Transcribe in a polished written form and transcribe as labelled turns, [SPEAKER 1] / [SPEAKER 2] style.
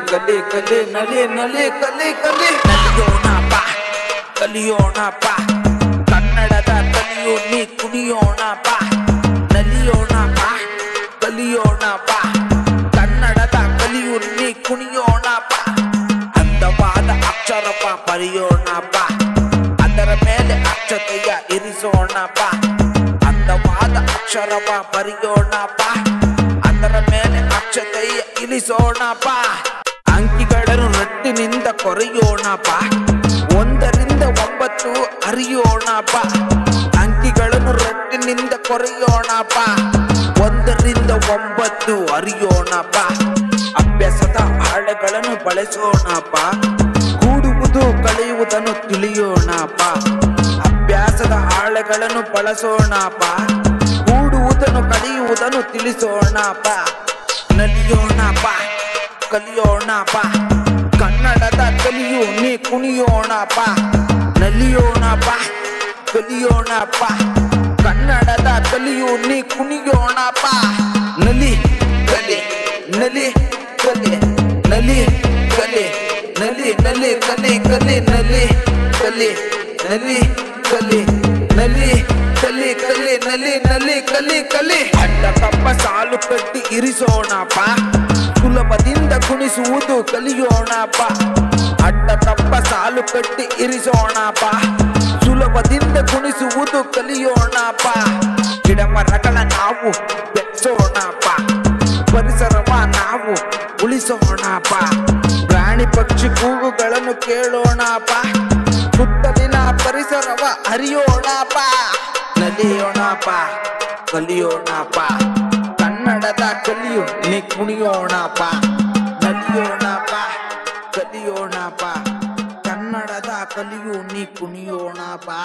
[SPEAKER 1] ಕಲಿ ಕಲಿ ನಲಿ ನಲಿ ಕಲಿ ಕಲಿ ನಲಿಯೋಣ ಬಾ ಕಲಿಯೋಣ ಬಾ ಕನ್ನಡದ ಕಲಿಯು ನೀ ಕುಣಿಯೋಣ ಬಾ ನಲಿಯೋಣ ಬಾ ಕಲಿಯೋಣ ಬಾ ಕನ್ನಡದ ಕಲಿಯು ನೀ ಕುಣಿಯೋಣ ಬಾ ಅಂದವಾದ ಅಕ್ಷರವ ಬರೆಯೋಣ ಬಾ ಅದರ ಮೇಲೆ ಅಕ್ಷತೆಯ ಇರಿಸೋಣ ಬಾ ಅಂದವಾದ ಅಕ್ಷರವ ಬರೆಯೋಣ ಬಾ ಅದರ ಮೇಲೆ ಅಕ್ಷತೆಯ ಇರಿಸೋಣ ಬಾ ಅಂಕಿಗಳನ್ನು ರಟ್ಟಿನಿಂದ ಕೊರೆಯೋಣ ಬಾ 1 ರಿಂದ 9 ಅರಿಯೋಣ ಬಾ ಅಂಕಿಗಳನ್ನು ರಟ್ಟಿನಿಂದ ಕೊರೆಯೋಣ ಬಾ 1 ರಿಂದ 9 ಅರಿಯೋಣ ಬಾ ಅಭ್ಯಾಸದ ಹಾಳೆಗಳನ್ನು ಬಳಸೋಣ ಬಾ ಕೂಡುವುದು ಕಳೆಯುವುದನ್ನು ತಿಳಿಯೋಣ ಬಾ ಅಭ್ಯಾಸದ ಹಾಳೆಗಳನ್ನು ಬಳಸೋಣ ಬಾ ಕೂಡುವುದನ್ನು ಕಳೆಯುವುದನ್ನು ತಿಳಿಸೋಣ ಬಾ ನಲಿಯೋಣ ಬಾ ಕಲಿಯೋಣ ಬಾ ಕನ್ನಡದ ಕಲಿಯು ನೀ ಕುಣಿಯೋಣ ಬಾ ನಲಿಯೋಣ ಬಾ ಕಲಿಯೋಣ ಬಾ ಕನ್ನಡದ ಕಲಿಯು ನೀ ಕುಣಿಯೋಣ ಬಾ ನಲಿ ಕಲಿ ನಲಿ ಕಲಿ ನಲಿ ಕಲಿ ನಲಿ ನಲಿ ಕಲಿ ಕಲಿ ನಲಿ ಕಲಿ ನಲಿ ಕಲಿ ನಲಿ ಕಲಿ ಕಲಿ ನಲಿ ನಲಿ ಕಲಿ ಕಲಿ ಅಡ್ಡ ತಪ್ಪ ಸಾಲು ಕಟ್ಟಿ ಇರಿಸೋಣ ಬಾ ಸುಲಭದಿಂದ ಕುಣಿಸುವುದು ಕಲಿಯೋಣ ಬಾ ಅಡ್ಡ ತಪ್ಪ ಸಾಲು ಕಟ್ಟಿ ಇರಿಸೋಣ ಬಾ ಸುಲಭದಿಂದ ಕುಣಿಸುವುದು ಕಲಿಯೋಣ ಬಾ ಗಿಡ ಮರಗಳ ನಾವು ಬೆಳೆಸೋಣ ಬಾ ಪರಿಸರವ ನಾವು ಉಳಿಸೋಣ ಬಾ ಪ್ರಾಣಿ ಪಕ್ಷಿ ಕೂಗುಗಳನ್ನು ಕೇಳೋಣ ಬಾ ಸುತ್ತಲಿನ ಪರಿಸರವ ಅರಿಯೋಣ ಬಾ ನಲಿಯೋಣ ಬಾ ಕಲಿಯೋಣ ಬಾ ಕನ್ನಡದ ಕಲಿಯು ನೀ ಕುಣಿಯೋಣ ಬಾ ನಲಿಯೋಣ ಬಾ ಕಲಿಯೋಣ ಬಾ ಕನ್ನಡದ ಕಲಿಯು ನೀ ಕುಣಿಯೋಣ ಬಾ